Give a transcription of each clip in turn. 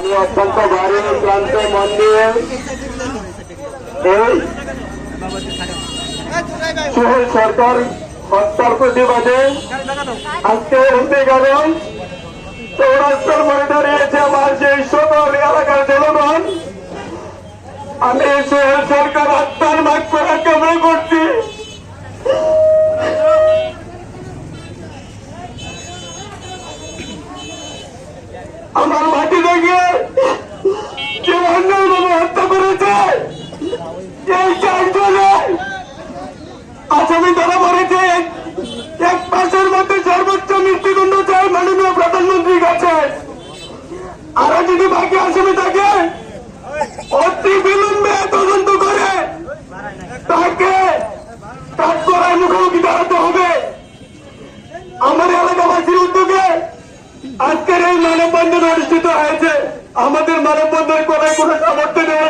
আমি অত্যন্ত ভারী ক্লান্ত মন দিয়ে এই সোহেল সরকার হত্যার প্রতিবাদে আজকে এমপি কারণ চৌরাস্তার মনে দাঁড়িয়েছে আমার সেই সকল এলাকার জনগণ। আমি সোহেল সরকার হত্যার মাগফিরাত কামনা করছি। আমার মাটি থেকে যে অন্যায়ভাবে হত্যা করেছে এই চারজনে আসামি ধরা পড়েছে। এক মাসের মধ্যে সর্বোচ্চ মৃত্যুদণ্ড চায় মাননীয় প্রধানমন্ত্রীর কাছে। আরো যদি বাকি আসামি থাকে অতি বিলম্বে তদন্ত করে তাকে কাঠগড়ায় মুখোমুখি দাঁড়াতে হবে। আমার এলাকাবাসীর উদ্যোগে আজকের এই মানববন্ধন অনুষ্ঠিত হয়েছে। আমাদের মানববন্ধন করার কোন সামর্থ্য নেই।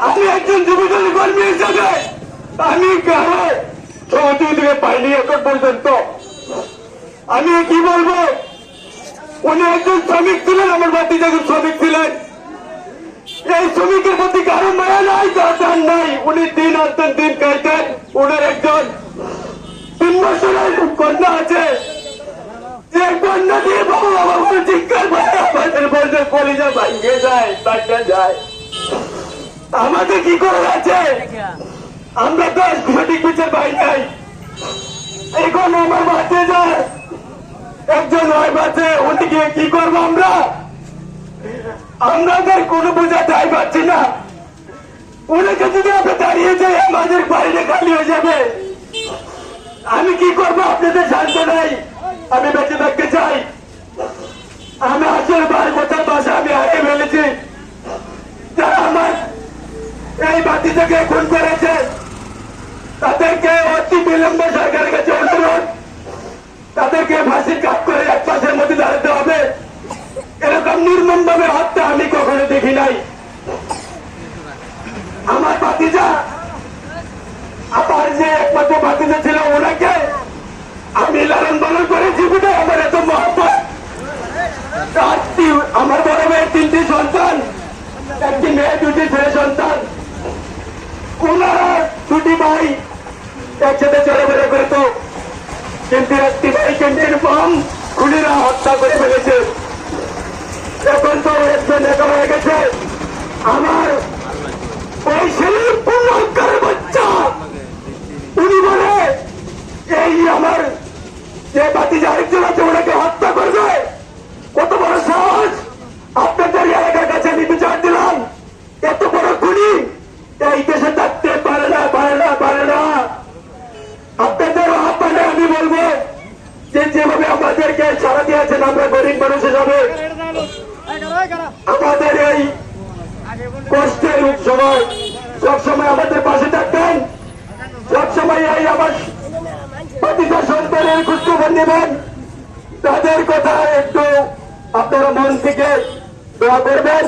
আমি একজন যুবদল কর্মী হিসাবে আমি সমিতি থেকে পাইনি এখন পর্যন্ত। আমি কি বলবো, উনি একজন শ্রমিক ছিলেন, আমার বাতি যখন শ্রমিক ছিলেন। এই শ্রমিকের প্রতি কারো মায়া নাই, কার নাই। উনি দিন আনতেন, দিন খাইতেন। উনার একজন 3 বছরের কন্যা আছে। যে কন্যা দিয়ে বাবা বাবা বলে চিৎকার করে আমাদের বলছে কলিজা ভাঙিয়ে যায়, বাচ্চা যায়। আমাদের কি করে আছে? আমরা তো সঠিক বিচার পাই নাই। এখন আমার বাচ্চা যায়, একজন হয় বাচ্চা, ওদিকে কি করবো আমরা? আমাদের কোনো বোঝা চাই পাচ্ছি না। ওনাকে যদি আমরা দাঁড়িয়ে যাই আমাদের বাড়িতে খালি হয়ে যাবে। আমি কি করবো? আপনাদের শান্ত নাই। আমি বেঁচে থাকতে চাই। আমি আসলে 12 বছর বাসা আমি হারিয়ে ফেলেছি। যারা আমার এই বাতি থেকে খুন করেছে তাদেরকে অতি বিলম্বে সরকারের কাছে অনুরোধ, তাদেরকে ফাঁসির কাজ করে 1 মাসের মধ্যে দাঁড়াতে হবে। এরকম নির্মম ভাবে হত্যা আমি কখনো দেখি নাই। আমার ভাতিজা, আমার যে একমাত্র ভাতিজা ছিল, ওনাকে আমি লালন পালন করেছি বলে আমার এত মহব্বত। আমার বড় মেয়ের 3টি সন্তান, 1টি মেয়ে, 2টি ছেলে সন্তান। ওনারা 2টি ভাই একসাথে চলাফেরা করত, কিন্তু 1টি ভাই ক্যান্টিন পাম খুনিরা হত্যা করে ফেলেছে। এখন তো একজন একা হয়ে গেছে। আমার ওই ছেলের পূর্ণ হত্যার বাচ্চা, উনি বলে এই আমার যে বাতিজা আরেকজন আছে ওনাকে হত্যা করবে। কত বড় সাহস! আপনাদের এলাকার কাছে আমি বিচার দিলাম। এত বড় খুনি এই দেশে থাকতে পারে না, পারে না, পারে না। আপনাদের আহ্বানে আমি বলবো যে যেভাবে আমাদেরকে সাড়া দিয়েছেন, আমরা গরিব মানুষ হিসাবে আমাদের এই কষ্টের সময় সবসময় আমাদের পাশে থাকবেন। সবসময় এই আমার বাতিজা সন্তানের খোঁজখবর নেবেন। তাদের কথা একটু আপনারা মন থেকে দোয়া করবেন।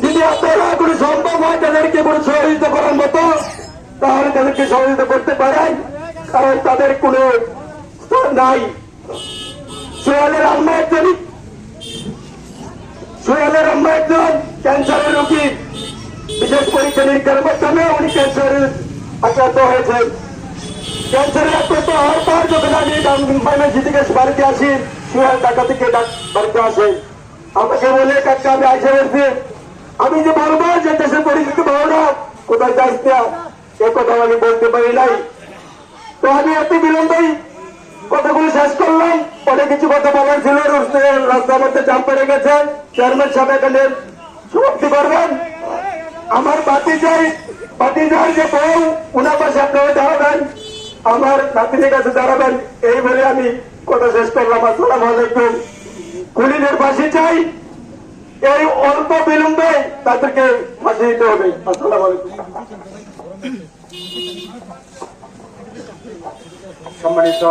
যদি আপনারা কোনো সম্ভব হয় তাদেরকে কোনো সহযোগিতা করার মতো, তাহলে তাদেরকে সহযোগিতা করতে পারেন, কারণ তাদের কোনো স্তর নাই। সোহেলের আম্মা একজন ক্যান্সারের রোগী। বিশেষ পরীক্ষা নিরীক্ষার মাধ্যমে উনি ক্যান্সারে আক্রান্ত হয়েছেন। ক্যান্সারে আক্রান্ত হওয়ার পর যখন আমি থেকে বাড়িতে আসি, সোহেল ঢাকা থেকে বাড়িতে আসে, আমাকে বলে কাকা আমি আইসা বলছি। আমি যে বলবো যে দেশের পরিস্থিতি ভালো না, কোথায় যাস না, এ কথা আমি বলতে পারি নাই। তো আমি এত বিলম্বেই কথাগুলো শেষ করলাম। অনেক কিছু কথা বলার ছিল, রাস্তার মধ্যে জাম পড়ে গেছে। চেয়ারম্যান সাহেব এখানে সমাপ্তি করবেন। আমার বাতিজার যে বউ, উনার পাশে আপনারা দাঁড়াবেন, আমার নাতিদের কাছে দাঁড়াবেন। এই বলে আমি কথা শেষ করলাম। আসসালামু আলাইকুম। খুনিদের ফাঁসি চাই, এই অল্প বিলম্বে তাদেরকে ফাঁসি দিতে হবে। আসসালামু আলাইকুম। সম্মানিত